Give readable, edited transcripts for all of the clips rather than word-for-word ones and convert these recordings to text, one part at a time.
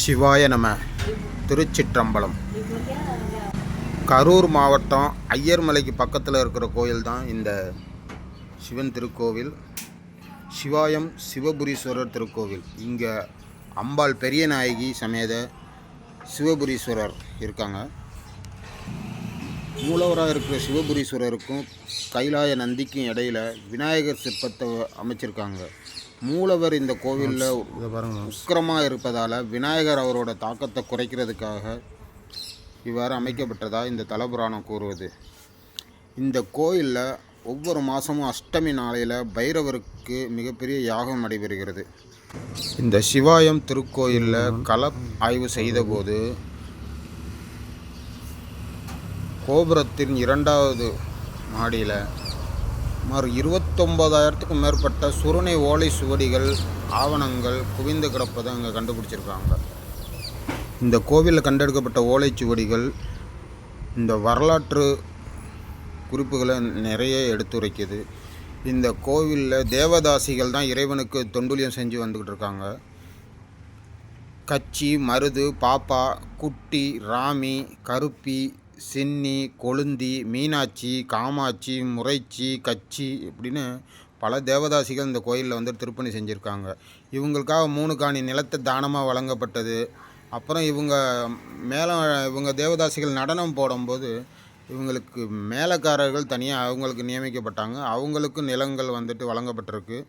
சிவாய நம. திருச்சிற்றம்பலம். கரூர் மாவட்டம் ஐயர்மலைக்கு பக்கத்தில் இருக்கிற கோயில் தான் இந்த சிவன் திருக்கோவில். சிவாயம் சிவபுரீஸ்வரர் திருக்கோவில். இங்கே அம்பாள் பெரிய நாயகி சமேத சிவபுரீஸ்வரர் இருக்காங்க. மூலவராக இருக்கிற சிவபுரீஸ்வரருக்கும் கைலாய நந்திக்கும் இடையில் விநாயகர் சிற்பத்தை அமைச்சிருக்காங்க. மூலவர் இந்த கோவிலில் உக்கிரமாக இருப்பதால் விநாயகர் அவரோட தாக்கத்தை குறைக்கிறதுக்காக இவ்வாறு அமைக்கப்பட்டதாக இந்த தலபுராணம் கூறுவது. இந்த கோயிலில் ஒவ்வொரு மாதமும் அஷ்டமி நாளையில் பைரவருக்கு மிகப்பெரிய யாகம் நடைபெறுகிறது. இந்த சிவாயம் திருக்கோயிலில் கள ஆய்வு செய்தபோது கோபுரத்தின் 2வது மாடியில் சுமார் 29,000க்கும் மேற்பட்ட சுருணை ஓலை சுவடிகள் ஆவணங்கள் குவிந்து கிடப்பதை அங்கே கண்டுபிடிச்சிருக்காங்க. இந்த கோவிலில் கண்டெடுக்கப்பட்ட ஓலைச்சுவடிகள் இந்த வரலாற்று குறிப்புகளை நிறைய எடுத்துரைக்குது. இந்த கோவிலில் தேவதாசிகள் தான் இறைவனுக்கு தொண்டுலியம் செஞ்சு வந்துக்கிட்டு இருக்காங்க. கச்சி, மருது, பாப்பா, குட்டி, ராமி, கருப்பி, சின்னி, கொழுந்தி, மீனாட்சி, காமாட்சி, முறைச்சி, கச்சி இப்படின்னு பல தேவதாசிகள் இந்த கோயிலில் திருப்பணி செஞ்சுருக்காங்க. இவங்களுக்காக 3 காணி நிலத்தை தானமாக வழங்கப்பட்டது. அப்புறம் இவங்க தேவதாசிகள் நடனம் போடும்போது இவங்களுக்கு மேலக்காரர்கள் தனியாக அவங்களுக்கு நியமிக்கப்பட்டாங்க. அவங்களுக்கும் நிலங்கள் வழங்கப்பட்டிருக்கு.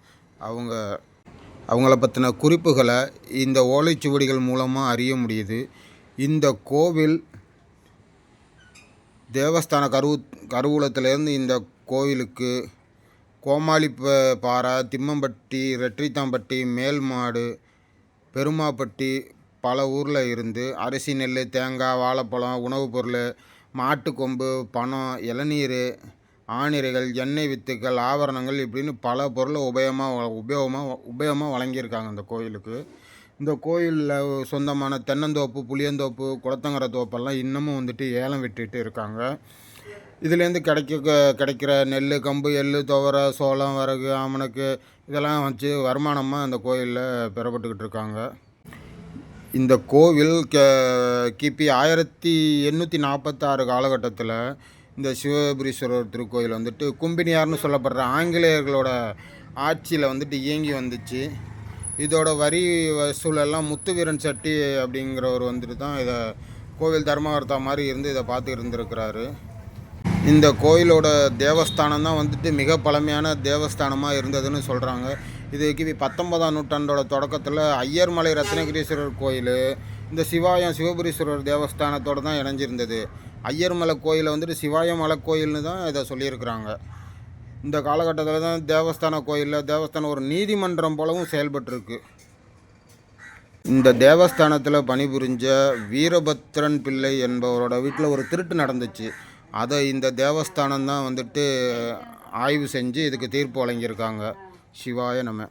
அவங்கள பற்றின குறிப்புகளை இந்த ஓலைச்சுவடிகள் மூலமாக அறிய முடியுது. இந்த கோவில் தேவஸ்தான கருவூலத்திலேருந்து இந்த கோவிலுக்கு கோமாளி பாறை, திம்மம்பட்டி, ரெட்ரித்தாம்பட்டி, மேல்மாடு, பெருமாப்பட்டி பல ஊரில் இருந்து அரிசி, நெல், தேங்காய், வாழைப்பழம், உணவுப் பொருள், மாட்டுக்கொம்பு, பணம், இளநீர், ஆணிரைகள், எண்ணெய் வித்துக்கள், ஆபரணங்கள் இப்படின்னு பல பொருளை உபயோகமாக வழங்கியிருக்காங்க இந்த கோயிலுக்கு. இந்த கோயிலில் சொந்தமான தென்னந்தோப்பு, புளியந்தோப்பு, குளத்தங்கரை தோப்பெல்லாம் இன்னமும் ஏலம் விட்டுட்டு இருக்காங்க. இதுலேருந்து கிடைக்கிற நெல், கம்பு, எள்ளு, துவரை, சோளம், வரகு, ஆமணக்கு இதெல்லாம் வச்சு வருமானமாக இந்த கோயிலில் பெறப்பட்டுக்கிட்டு இருக்காங்க. இந்த கோவில் கிபி 1846 காலகட்டத்தில் இந்த சிவபுரீஸ்வரர் திருக்கோயில் கும்பினியார்னு சொல்லப்படுற ஆங்கிலேயர்களோட ஆட்சியில் இயங்கி வந்துச்சு. இதோட வரி வசூலெல்லாம் முத்துவீரன் செட்டி அப்படிங்கிறவர் தான் இதை கோவில் தர்மகர்த்தா மாதிரி இருந்து இதை பார்த்து இருந்திருக்கிறாரு. இந்த கோயிலோட தேவஸ்தானம் தான் மிக பழமையான தேவஸ்தானமாக இருந்ததுன்னு சொல்கிறாங்க. இது கிபி 19ஆம் நூற்றாண்டோட தொடக்கத்தில் ஐயர்மலை ரத்னகிரீஸ்வரர் கோயில் இந்த சிவாயம் சிவபுரீஸ்வரர் தேவஸ்தானத்தோடு தான் இணைஞ்சிருந்தது. ஐயர்மலை கோயிலை சிவாயம் மலை கோயில்னு தான் இதை சொல்லியிருக்கிறாங்க. இந்த காலகட்டத்தில் தான் தேவஸ்தானம் ஒரு நீதிமன்றம் போலவும் செயல்பட்டுருக்கு. இந்த தேவஸ்தானத்தில் பணிபுரிஞ்ச வீரபத்ரன் பிள்ளை என்பவரோட வீட்டில் ஒரு திருட்டு நடந்துச்சு. அதை இந்த தேவஸ்தானம் தான் ஆய்வு செஞ்சு இதுக்கு தீர்ப்பு வழங்கியிருக்காங்க. சிவாய நம.